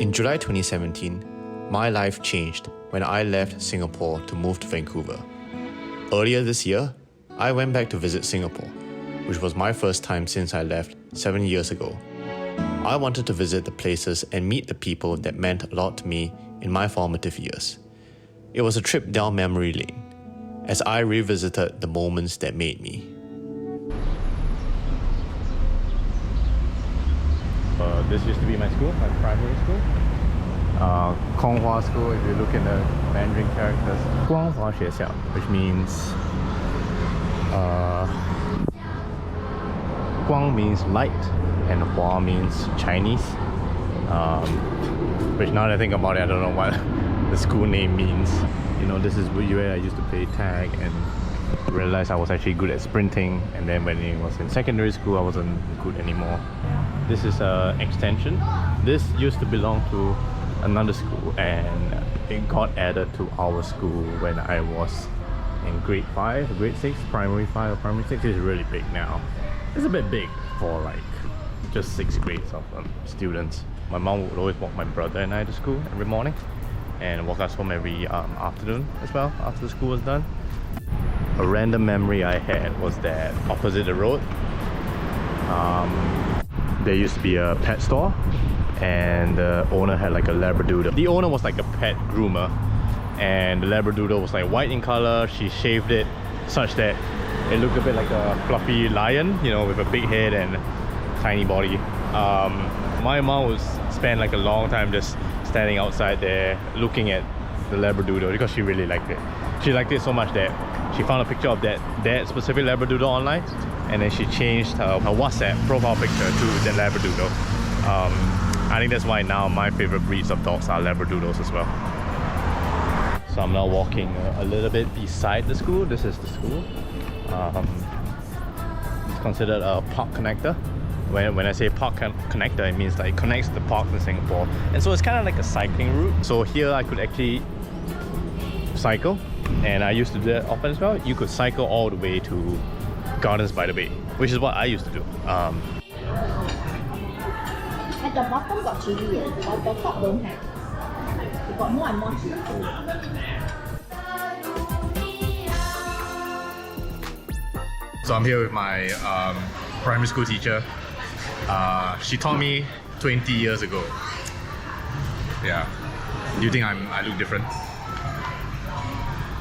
In July 2017, my life changed when I left Singapore to move to Vancouver. Earlier this year, I went back to visit Singapore, which was my first time since I left 7 years ago. I wanted to visit the places and meet the people that meant a lot to me in my formative years. It was a trip down memory lane, as I revisited the moments that made me. This used to be my school, my primary school. Konghua School, if you look in the Mandarin characters. Guanghua Xuexiao, which means Guang means light and Hua means Chinese. Which now that I think about it, I don't know what the school name means. You know, this is where I used to play tag and realized I was actually good at sprinting, and then when it was in secondary school I wasn't good anymore. This is an extension. This used to belong to another school and it got added to our school when I was in grade 5, grade 6, primary 5 or primary 6. It's really big now. It's a bit big for like just 6 grades of students. My mom would always walk my brother and I to school every morning and walk us home every afternoon as well after the school was done. A random memory I had was that opposite the road there used to be a pet store and the owner had like a Labradoodle. The owner was like a pet groomer and the Labradoodle was like white in color. She shaved it such that it looked a bit like a fluffy lion, you know, with a big head and tiny body. My mom would spend like a long time just standing outside there looking at the Labradoodle because she really liked it. She liked it so much that she found a picture of that specific Labradoodle online, and then she changed her WhatsApp profile picture to the Labradoodle. I think that's why now my favorite breeds of dogs are Labradoodles as well. So I'm now walking a little bit beside the school. This is the school. It's considered a park connector. When I say park connector, it means like it connects the parks in Singapore. And so it's kind of like a cycling route. So here I could actually cycle, and I used to do that often as well. You could cycle all the way to Gardens by the Bay, which is what I used to do. At the bottom got chili, but the top don't have. You got more and more chili. So I'm here with my primary school teacher. She taught me 20 years ago. Yeah. Do you think I look different?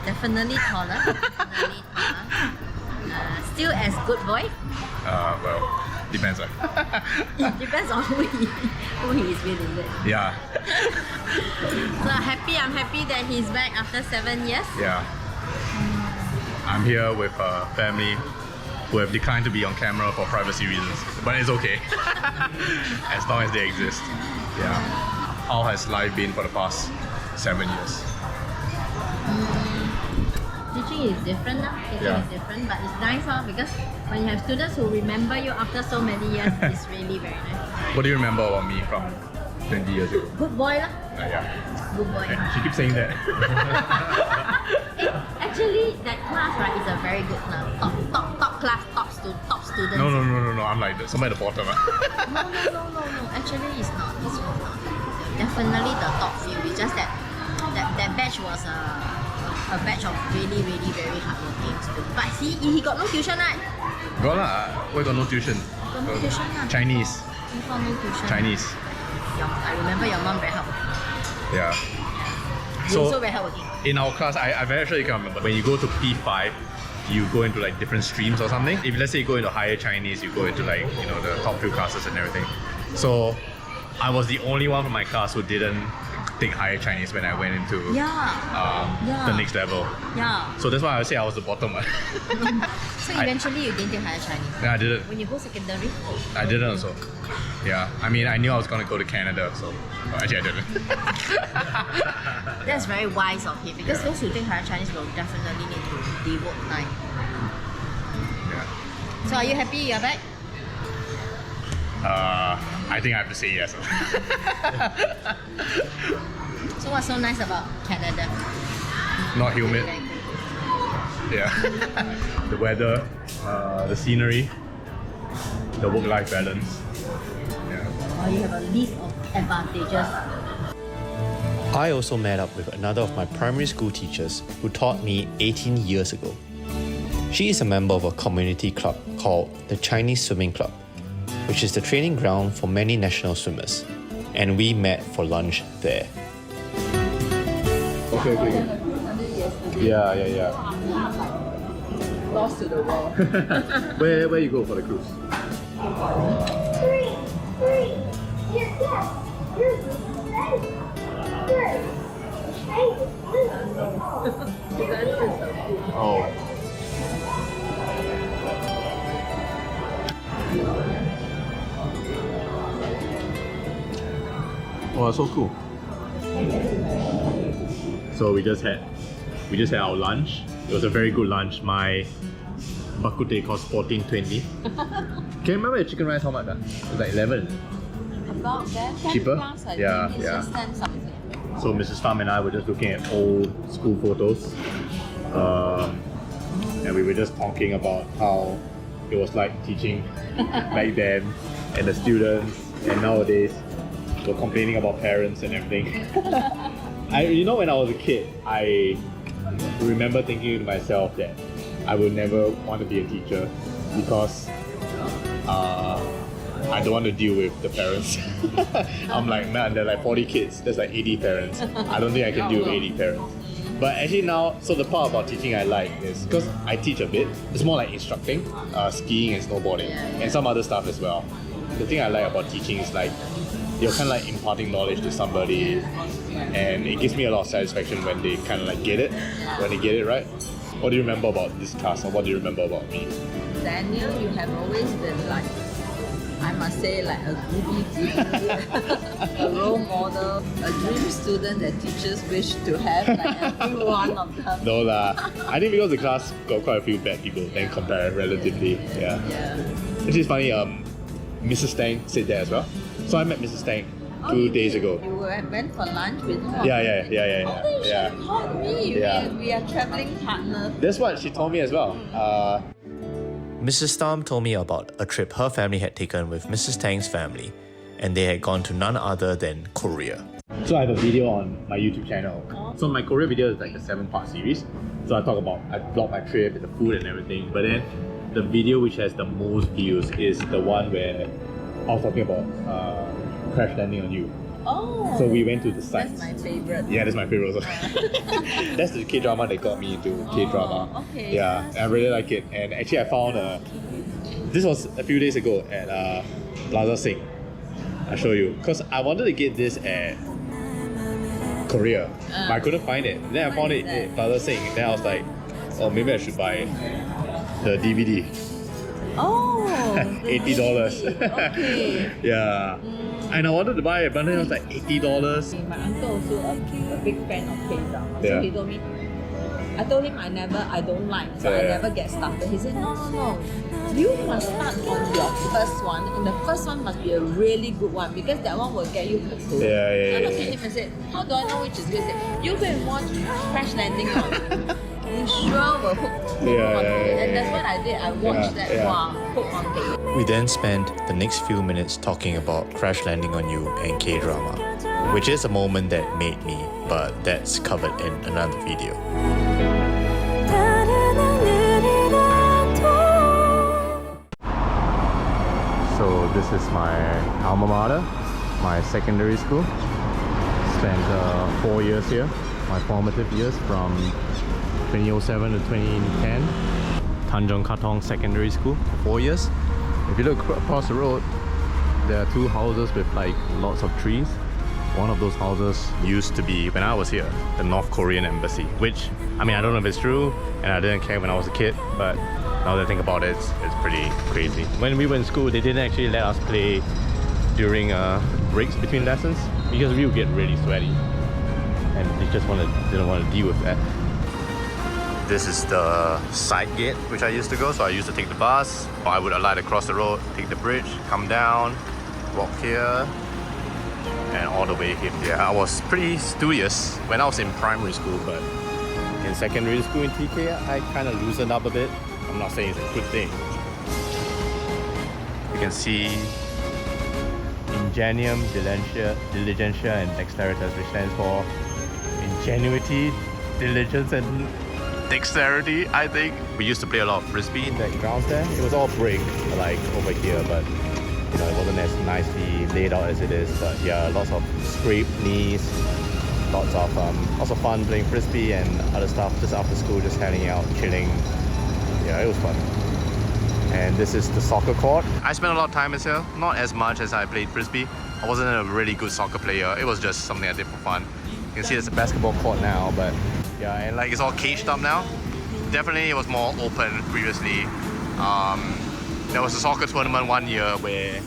Definitely taller. Still as good boy. Well, depends. It depends on who he is with, is it? Yeah. So I'm happy that he's back after 7 years. Yeah. I'm here with a family who have declined to be on camera for privacy reasons, but it's okay. As long as they exist. Yeah. How has life been for the past 7 years? Teaching is different now. Teaching Yeah. is different, but it's nice because when you have students who remember you after so many years, it's really very nice. What do you remember about me from 20 years ago? Good boy lah. Yeah. Good boy. She keeps saying that. Actually, that class right is a very good class. Top class, top students. No. I'm like somewhere at the bottom. No. Actually, it's not. It's not. Definitely the top few. It's just that batch was a batch of really, really very hardworking students. But he got no tuition, right? Got lah. Why got no tuition? Got no tuition, lah. Chinese. He got no tuition. Chinese. I remember your mom very hardworking. Yeah. You also very hardworking. In our class, I very sure you can remember. When you go to P5, you go into like different streams or something. If let's say you go into higher Chinese, you go into like, you know, the top few classes and everything. So I was the only one from my class who didn't take higher Chinese when I went into the next level. Yeah. So that's why I would say I was the bottom one. So eventually you didn't take higher Chinese. Yeah, I didn't. When you go secondary? I didn't also. Yeah. I mean, I knew I was going to go to Canada, so actually I didn't. That's very wise of him because those who take higher Chinese will definitely need to devote time. Yeah. So are you happy you're back? I think I have to say yes. So what's so nice about Canada? Not humid. Yeah. The weather, the scenery, the work-life balance. Yeah. Or you have a list of advantages I also met up with another of my primary school teachers who taught me 18 years ago. She is a member of a community club called the Chinese Swimming Club, which is the training ground for many national swimmers, and we met for lunch there. Okay. Yeah. Lost to the world. Where you go for the cruise? Three. Yes. Oh. Oh, that's so cool. So we just had our lunch. It was a very good lunch. My bak kut teh cost $14.20. Can you remember the chicken rice how much? It was like 11. About that, 10 Cheaper? plus, I Yeah, think. It's yeah. just 10 something. So Mrs. Tam and I were just looking at old school photos, and we were just talking about how it was like teaching back then, and the students, and nowadays we're complaining about parents and everything. When I was a kid, I remember thinking to myself that I would never want to be a teacher because I don't want to deal with the parents. I'm like, man, there are like 40 kids, there's like 80 parents. I don't think I can deal with 80 parents. But actually now, so the part about teaching I like is, because I teach a bit, it's more like instructing, skiing and snowboarding, and some other stuff as well. The thing I like about teaching is like, you're kind of like imparting knowledge to somebody, and it gives me a lot of satisfaction when they kind of like get it, when they get it right. What do you remember about this class, or what do you remember about me? Daniel, you have always been like, I must say, like a goody, a role model, a dream student that teachers wish to have, like every one of them. No lah. I think because the class got quite a few bad people, then compare relatively, yeah. Which is funny, Mrs. Tang said that as well. So I met Mrs. Tang 2 days ago. You went for lunch with her. Yeah. She taught me. Yeah. We are traveling partners. That's what she told me as well. Mrs. Tam told me about a trip her family had taken with Mrs. Tang's family, and they had gone to none other than Korea. So I have a video on my YouTube channel. So my Korea video is like a 7-part series. So I vlog my trip and the food and everything. But then the video which has the most views is the one where I was talking about Crash Landing on You. Oh. So we went to the sites. That's my favorite. Yeah, that's my favorite also. That's the K-drama that got me into K-drama. Okay. Yeah, and I really like it. And actually I found, this was a few days ago at Plaza Sing. I'll show you. Because I wanted to get this at Korea, but I couldn't find it. Then I found it at Plaza Sing. Then I was like, oh, maybe I should buy the DVD. Oh. $80. Okay. Yeah. And I wanted to buy it, but then it was like $80. My uncle also a big fan of K-drama. Yeah. So he told me, I told him I don't like, so I Yeah. never get started. He said, no. You must start on your first one, and the first one must be a really good one because that one will get you hooked. Yeah. I looked at him and said, how do I know which is good? He said, you go and watch Crash Landing on You sure will hook on it. And that's what I did. I watched that wow, hook on it. We then spent the next few minutes talking about Crash Landing on You and K-drama, which is a moment that made me, but that's covered in another video. So this is my alma mater, my secondary school. Spent 4 years here, my formative years from 2007 to 2010. Tanjong Katong Secondary School for 4 years. If you look across the road, there are 2 houses with like lots of trees. One of those houses used to be, when I was here, the North Korean embassy, which, I mean, I don't know if it's true, and I didn't care when I was a kid, but now that I think about it, it's pretty crazy. When we were in school, they didn't actually let us play during breaks between lessons because we would get really sweaty, and they just didn't want to deal with that. This is the side gate which I used to go, so I used to take the bus, or I would alight across the road, take the bridge, come down, walk here, and all the way here. Yeah, I was pretty studious when I was in primary school, but in secondary school in TK, I kind of loosened up a bit. I'm not saying it's a good thing. You can see in Ingenium, Diligentia, and Dexteritas, which stands for Ingenuity, Diligence, and Dexterity, I think. We used to play a lot of frisbee in the grounds there. It was all brick, like over here, but you know, it wasn't as nicely laid out as it is. But yeah, lots of scraped knees, lots of fun playing frisbee and other stuff just after school, just hanging out, chilling. Yeah, it was fun. And this is the soccer court. I spent a lot of time in here, not as much as I played frisbee. I wasn't a really good soccer player. It was just something I did for fun. You can see there's a basketball court now, but yeah, and like it's all caged up now. Definitely it was more open previously. There was a soccer tournament one year where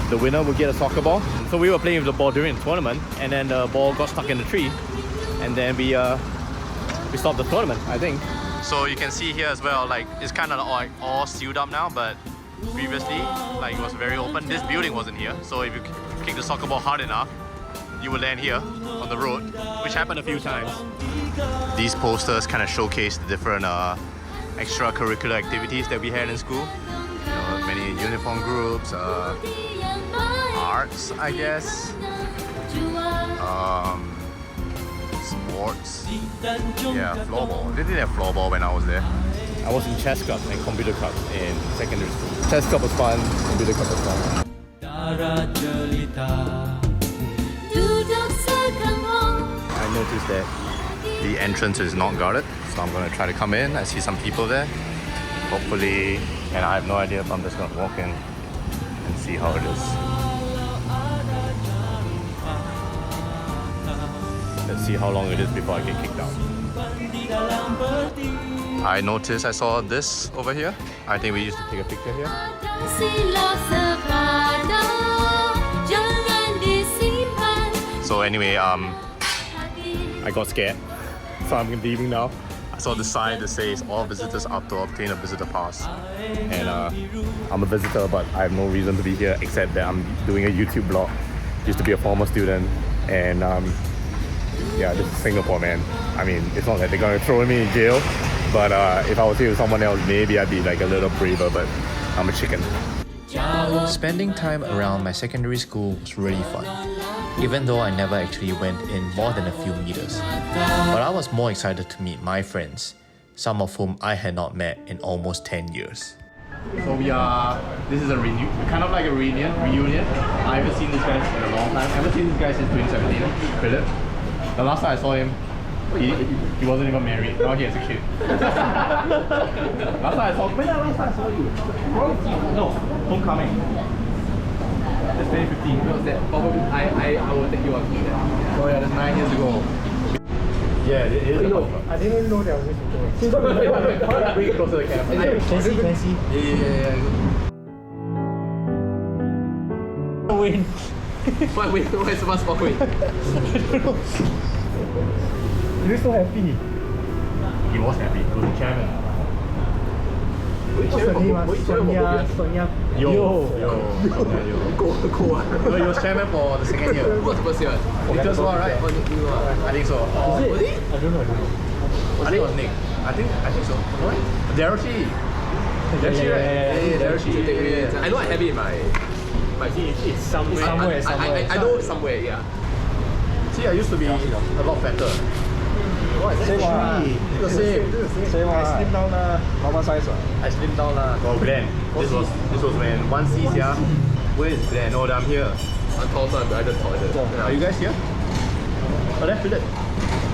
the winner would get a soccer ball. So we were playing with the ball during the tournament, and then the ball got stuck in the tree, and then we stopped the tournament, I think. So you can see here as well, like it's kind of like all sealed up now, but previously like it was very open. This building wasn't here, so if you kick the soccer ball hard enough, you will land here on the road, which happened a few times. These posters kind of showcase the different extracurricular activities that we had in school. You know, many uniform groups, arts, I guess, sports. Yeah, floorball. They didn't have floorball when I was there. I was in chess club and computer club in secondary school. Chess club was fun, computer club was fun. I noticed that the entrance is not guarded, so I'm gonna try to come in. I see some people there. Hopefully, and I have no idea if I'm just gonna walk in and see how it is. Let's see how long it is before I get kicked out. I noticed I saw this over here. I think we used to take a picture here. So anyway, I got scared, so I'm leaving now. I saw the sign that says all visitors are to obtain a visitor pass, and I'm a visitor, but I have no reason to be here except that I'm doing a YouTube vlog. Used to be a former student, and yeah, this is Singapore, man. I mean, it's not that they're gonna throw me in jail, but if I was here with someone else, maybe I'd be like a little braver, but I'm a chicken. Spending time around my secondary school was really fun, even though I never actually went in more than a few meters. But I was more excited to meet my friends, some of whom I had not met in almost 10 years. So this is a kind of like a reunion. I haven't seen this guy in a long time. I haven't seen this guy since 2017, Philip. The last time I saw him, he wasn't even married. Now he has a kid. Last time I saw you? No, Homecoming. That's 2015. Was that probably I will take you on that. Oh yeah, that's 9 years ago. Yeah, it is. I didn't know there was this photo. Bring it closer to the camera. Can see? Yeah. Win. Why is the spot wait? You look so happy. He was happy. He was the chairman. What's the name? Sonia. Yo. Go. No, he was chairman for the second year. Who was the first year? Nicholas Wah, right? Oh, Nick Wah. I think so. Is it? Was he? I don't know. I think it was Nick. I think so. What? Daryl Shi. Daryl Shi, right? Yeah, Daryl Shi. I know I have it in my. It's somewhere. I know somewhere, yeah. See, I used to be a lot fatter. Same The same. I slim down lah. Normal size lah. I slimmed down lah. Oh, Glenn. This was when 1C, yeah. Where is Glenn? Oh, I'm here. I'm tall, so I'm behind the toilet. Are you guys here? Oh, that's Philip.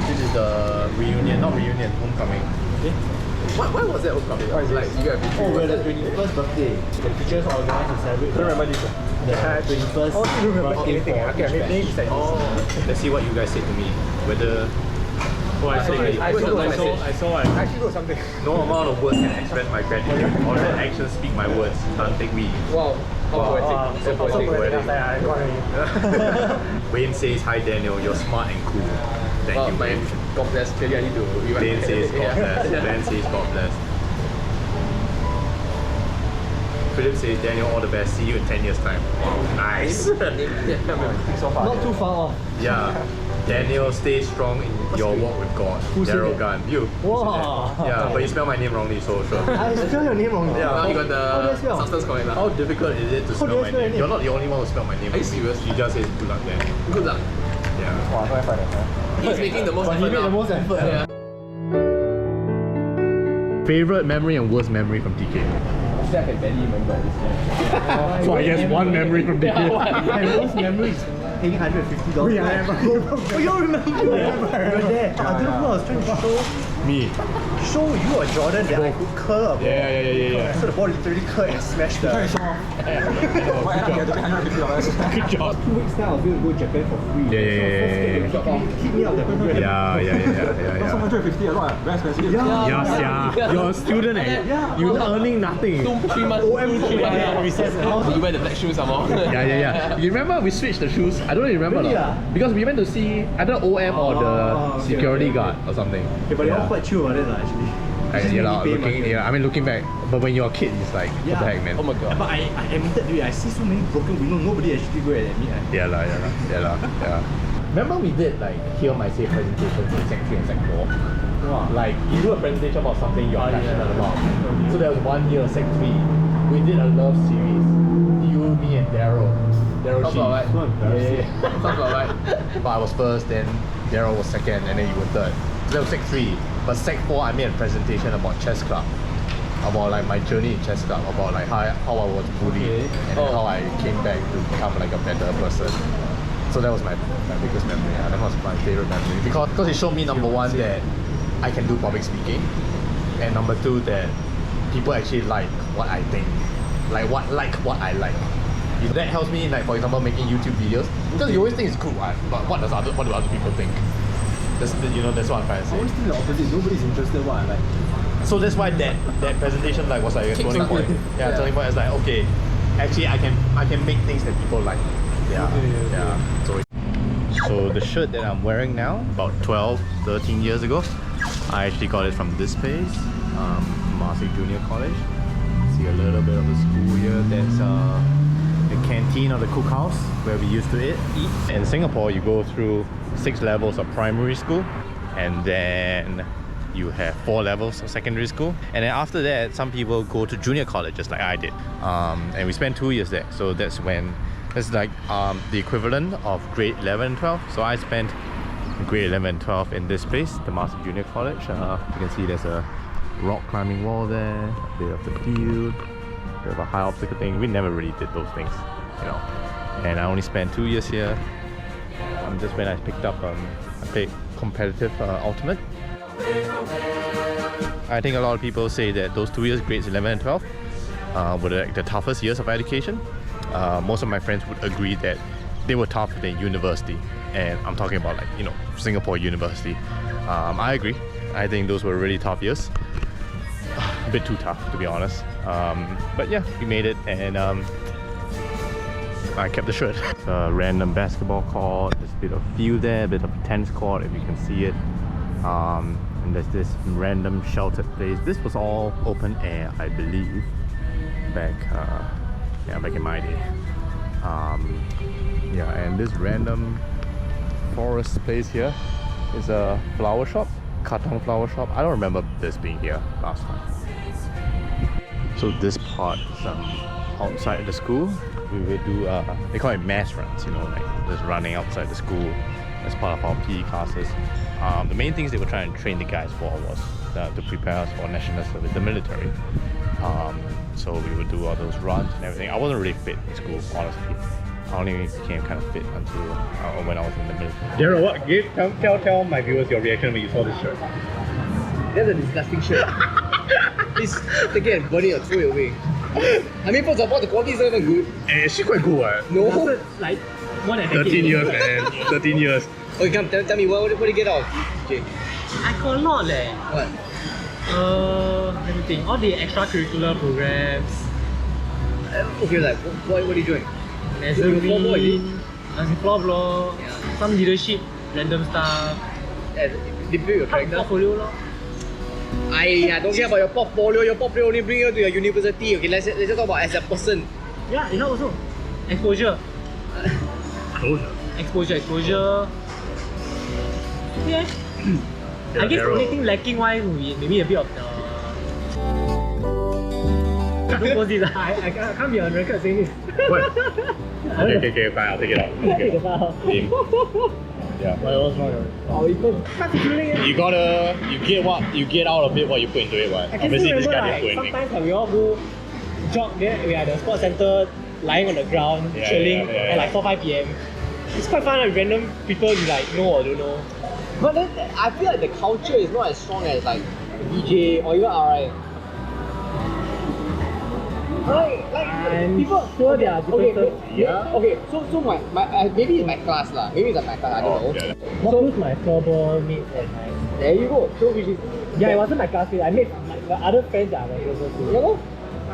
This is the reunion, not reunion, homecoming. Why was that homecoming? Why is Like, this? you got Oh, we're the 21st birthday. The teachers organized to celebrate. Don't remember this. The 21st birthday for each batch. Oh, let's see what you guys said to me. Whether I saw. I actually wrote something. no amount of words can express my gratitude, or let actions speak my words. Can't take me. Wow, how poetic. So poetic. I got it. Wayne says, "Hi Daniel, you're smart and cool." Thank Well, you. my God bless. Clearly, I need to rewrite. Dane says, "God bless." Yeah. Ben says, "God bless." Philip says, "Daniel, all the best. See you in 10 years' time." Nice. Yeah, Not too far off. Yeah. Daniel, stay strong in your walk with God. Who said Daryl that? Gunn. You. Wow. Yeah, but you spell my name wrongly, so sure. I spell your name wrong. Yeah. Now you got How do I the spell? substance correct lah. How difficult is it to How do spell I my spell your name? name? You're not the only one who spelled my name. Are you serious? She just says good luck there. Good luck. Yeah. Wow, not funny. He's making the most But he effort made the now. most effort. Yeah. Favorite memory and worst memory from TK? Actually, I can barely remember this. So I guess one memory from TK. My most memory is paying $150. Oh, you remember? Remember there. I don't know who I was trying to Me. show you or Jordan that I could curl a ball. Yeah. So the ball literally curled and smashed the... Good job. 2 weeks now I was going to go Japan for free. Yeah. Keep me out of the program. Yeah. Yes, yeah. You're a student, eh? Yeah. You're earning nothing. 3 months. Recess. You wear the black shoes some more. Yeah. You remember we switched the shoes? I don't really remember. Really, lah. Because we went to see either OM or the okay, security okay. guard or something. Okay, but they're all quite chill about it actually. I mean looking back, but when you're a kid, it's like, what the heck, man? Oh my god. But I admitted to it, I see so many broken windows, nobody actually go and admit. Yeah. Remember we did like Hear My Say presentations in Sec 3 and Sec 4? Wow. Like you do a presentation about something you're passionate about. So there was one year, Sec 3, we did a love series. You, me and Daryl. Daryl Sounds Shi. about right. So embarrassing. Sounds about right. But I was first, then Daryl was second, and then you were third. So that was Sec 3. But Sec 4, I made a presentation about chess club. About like my journey in chess club, about like how I was bullied and then how I came back to become like a better person. So that was my biggest memory. Yeah. That was my favorite memory because it showed me, number one, that I can do public speaking, and number two, that people actually like what I think, like what I like. That helps me, like for example, making YouTube videos, because you always think it's cool, right? But what do other people think? That's what I'm trying to I always say. think the opposite, nobody's interested in what I like. So that's why that presentation like was like a turning point. Yeah, turning point is like, okay, actually I can make things that people like. Yeah. So the shirt that I'm wearing now, about 12, 13 years ago, I actually got it from this place, Marcy Junior College. See a little bit of the school here. That's the canteen or the cookhouse where we used to eat. In Singapore, you go through 6 levels of primary school, and then you have 4 levels of secondary school, and then after that some people go to junior college just like I did, and we spent 2 years there. So that's like the equivalent of grade 11 and 12. So I spent grade 11 and 12 in this place, the Master Junior College. You can see there's a rock climbing wall there, a bit of the field, a bit of a high obstacle thing. We never really did those things, and I only spent 2 years here. Just when I picked up I played competitive ultimate. I think a lot of people say that those 2 years, grades 11 and 12, were like the toughest years of education. Most of my friends would agree that they were tougher than university, and I'm talking about like Singapore University. I agree. I think those were really tough years. A bit too tough, to be honest. But yeah, we made it, and I kept the shirt. It's a random basketball court. There's a bit of field there, a bit of a tennis court if you can see it. And there's this random sheltered place. This was all open air, I believe, back in my day. And this random forest place here is a flower shop, Katong flower shop. I don't remember this being here last time. So this part is outside the school. We would do they call it mass runs, like just running outside the school as part of our PE classes. The main things they were trying to train the guys for was to prepare us for national service, the military. So we would do all those runs and everything. I wasn't really fit in school, honestly. I only became kind of fit until when I was in the military. Daryl, tell my viewers your reaction when you saw this shirt. That's a disgusting shirt. Please take it and burn it or throw it away. I mean, first of all, the quality is not even good. Actually quite cool, No. Like more than 13 years, man. 13 years. Okay, come tell me what do you get out? Okay. I got a lot leh. What? Let me think. All the extracurricular programs. Okay, like what are you doing? There's You were floorball, is it? floorball, Yeah. some leadership, random stuff. They build your character. Portfolio lor. I don't care about your portfolio. Your portfolio only bring you to your university. Okay, let's just talk about as a person. Yeah, it helps also. Exposure. Exposure. Yeah. I guess the only thing lacking wise would be maybe a bit of the. Don't post this. I can't be on record saying this. What? Okay, fine, I'll take it out. Take it out. Lame. Yeah. What was wrong? Oh, you get out of it what you put into it, what? I can still remember like, sometimes when we all go jog there, we are at the sports center, lying on the ground, chilling at like 4-5 p.m. It's quite fun with random people you like know or don't know. But then I feel like the culture is not as strong as like DJ or even RI. I'm people sure there are differences. Okay, so my maybe it's my class lah. Maybe it's my class. I don't know. What was my floorball mates at night? There you go. So which is Yeah, it wasn't my classmate. I made my other friends that are my closer to.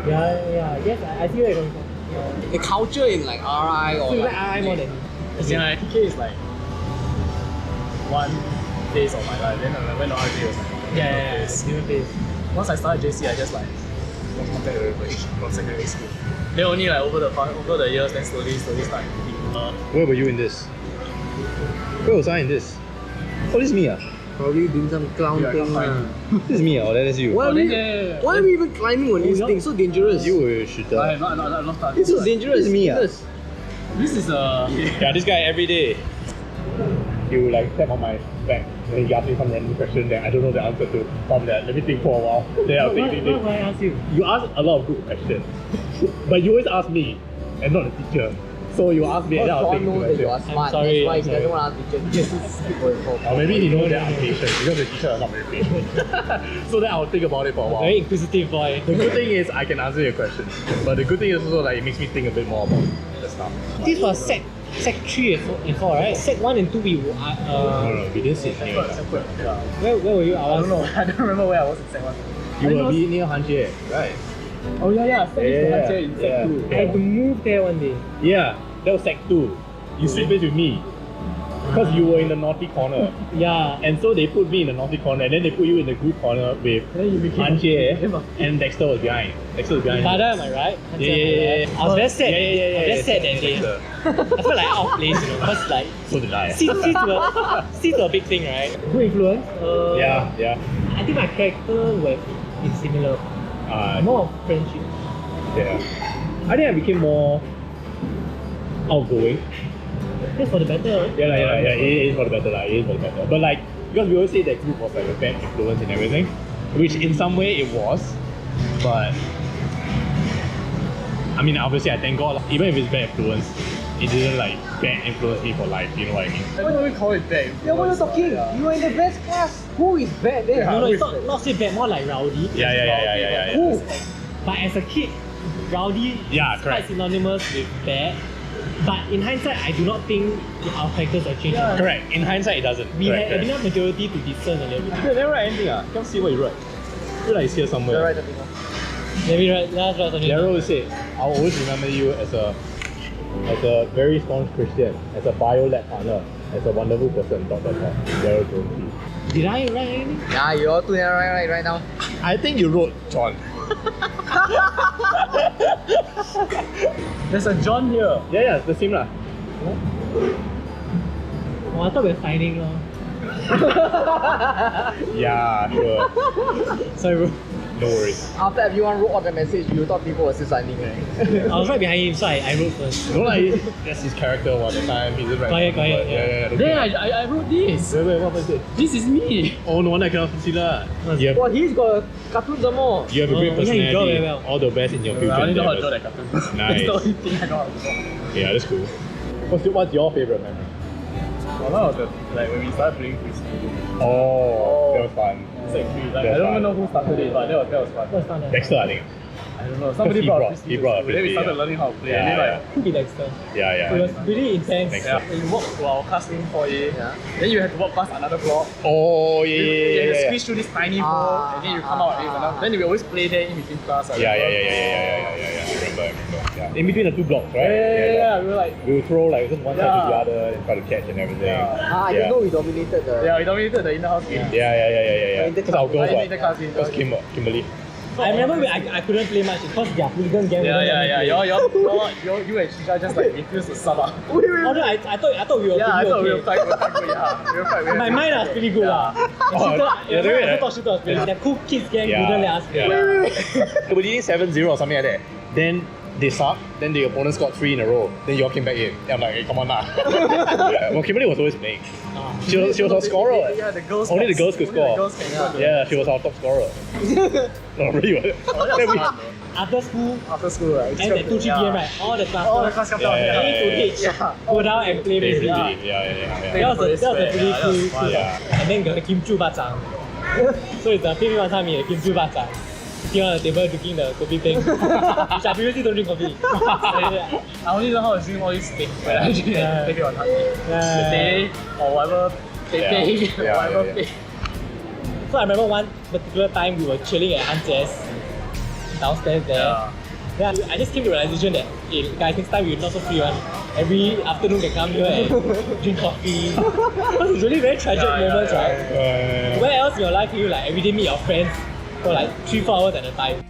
Yeah. Yes, I see where you're going from. the culture in like RI or So you like like RI more than me? Yeah, TK is like one phase of my life. Then when I went to RJ, it was like Yeah, different place. once I started JC, I just like lost contact with everybody from secondary school. Then only like over the years, then slowly start meeting. Where were you in this? Where was I in this? Oh, this is me. probably doing some clown Yeah, I thing. can't find lah. This is me. Oh, that is you. Why are we? yeah. Why are we even climbing on these things? So dangerous. You were shooter. I have not started. This is dangerous. This is me, Dangerous. This is Yeah, this guy every day. He would like tap on my back and he asked me some random question that I don't know the answer to. So I'm like, let me think for a while. Then I'll think. What will I ask you? You ask a lot of good questions, but you always ask me and not the teacher. So you ask me and then I'll John think. knows that you are smart. sorry, That's why I'm he doesn't want to ask teacher. He just skip for his Or maybe he knows that I'm patient because the teacher are not very patient. So then I'll think about it for a while. Very inquisitive boy. The good thing is I can answer your questions, but the good thing is also like it makes me think a bit more about the stuff. This was Sec 3 and 4, right? Sec 1 and 2 we were, No, we didn't sit near. where were you? I don't know. I don't remember where I was in Sec 1. You were near Hanjie, right? Oh yeah. Sec in Sec 2. I had to move there one day. Yeah, that was Sec 2. You sleep with me. Because you were in the naughty corner. Yeah. And so they put me in the naughty corner and then they put you in the good corner with Hanjie and Dexter was behind. Dexter was behind. Father, am I right? Yeah. I was very sad. Yeah. I was very sad that day. Dexter. I felt like out of place, because like So did I. seats were a big thing, right? Good influence. Yeah. I think my character would have been similar. More of friendship. Yeah. I think I became more outgoing. That's for the better. Right? Yeah. It is for the better. It is for the better. But like, because we always say that group was like a bad influence in everything, which in some way it was, but I mean, obviously I thank God, even if it's bad influence, it didn't like bad influence me for life, you know what I mean? Why don't we call it bad? Yeah, what are you talking? You are in the best class. Who is bad there? No, it's not say bad, more like rowdy. Yeah. Who? But as a kid, rowdy Yeah, is correct. quite synonymous with bad. But in hindsight, I do not think our characters have changed. Correct. In hindsight, it doesn't. We Correct, had enough majority to discern a little bit. You never write anything, Can't see what you write. I feel like it's here somewhere. Right, Maybe let's write something. Daryl said, I'll always remember you as a very staunch Christian, as a bio lab partner, as a wonderful person, ... Daryl Jonesy. Did I write anything? Yeah, you all two right now. I think you wrote John. There's a John here. Yeah, it's the same lah. Oh, I thought we were signing. Yeah, sure. Sorry, bro. No worries. After everyone wrote all the message, you thought people were still signing, right? I was right behind him, so I wrote first. No, like, that's his character one the time. He's just right. Quiet, Yeah. Then I wrote this. Wait, what was it? This is me. Oh, no wonder I cannot see that. You Well, have, he's got a cartoon some more. you have a great Oh, yeah, you draw personality. very well. All the best in your future. I only know how to draw endeavors. that cartoon. Nice. That's the only thing I know how to draw. Yeah, that's cool. What's your favorite memory? One of the when we started playing frisbee. Oh, that was fun. Sec 3. Like, That's I don't fun. even know who started it, but that was fun. What's fun? Dexter, I think. I don't know. Somebody he brought brought- frisbee. he to brought a school. Then we frisbee, started yeah. learning how to play. Yeah, And then yeah. like Could be Dexter. Yeah. It was really intense. Next. yeah, you walk to our classroom foyer. Yeah. Then you have to walk past another block. Oh, You have to yeah. squeeze through this tiny hole, and then you come out. Then we always play there in between class. Yeah. I remember. Yeah. In between the two blocks, right? Yeah. We were like, We would throw like just one side to the Yeah. other and try to catch and everything. I didn't know we dominated the. we dominated the inner house game. Yeah. Because our girls Like, were. in the class game. Because Kimberly. I remember I couldn't play much because their hooligan gang wouldn't let me play. You and Shisha just like refused to sub up. Oh no, I thought we were Yeah, I pretty thought we okay. were quite good. Yeah, we were quite In my mind, I was pretty good. Yeah. I thought Shooter was pretty. That cool kids gang wouldn't let us play. They were leading 7-0 or something like that. Then they sucked, then the opponent scored 3 in a row. Then you all came back in. And I'm like, hey, come on now. Well, Kimberly was always playing. She was our scorer. Yeah, the girls. Only the girls could only the score. girls can go to- Yeah, she was our top scorer. No, really. Oh, that was fun, After school, though. After school, right? and at 2-3 p.m. right, all the classes All the class come down. Yeah, I need to H, Yeah. go down and play They with really me. did. Yeah. That was a pretty Yeah, that cool, was fun. And then got the kimchi bacang. So it's the 乒乓球 the kimchi bacang. Sitting on the table drinking the kopi peng, which I previously don't drink coffee. I only know how to drink all these things when I drink Yeah. take it on honey. The Yeah. day or whatever they Yeah. pay, Yeah, whatever yeah. pay. So I remember one particular time we were chilling at Anjes downstairs there. Yeah. Yeah, I just came to the realization that, hey guys, next time we're not so free one. Every afternoon can come here and drink coffee. Because it's really very tragic moments, right? Where else in your life can you like everyday meet your friends for like 3-4 hours at a time?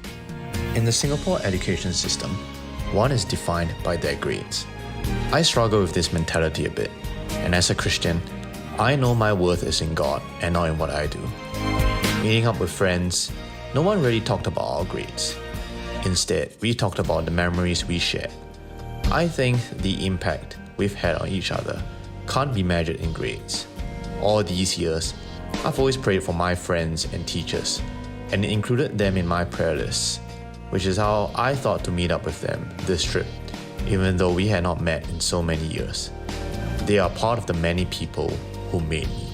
In the Singapore education system, one is defined by their grades. I struggle with this mentality a bit, and as a Christian, I know my worth is in God and not in what I do. Meeting up with friends, no one really talked about our grades. Instead, we talked about the memories we shared. I think the impact we've had on each other can't be measured in grades. All these years, I've always prayed for my friends and teachers, and included them in my prayer lists, which is how I thought to meet up with them this trip, even though we had not met in so many years. They are part of the many people who made me.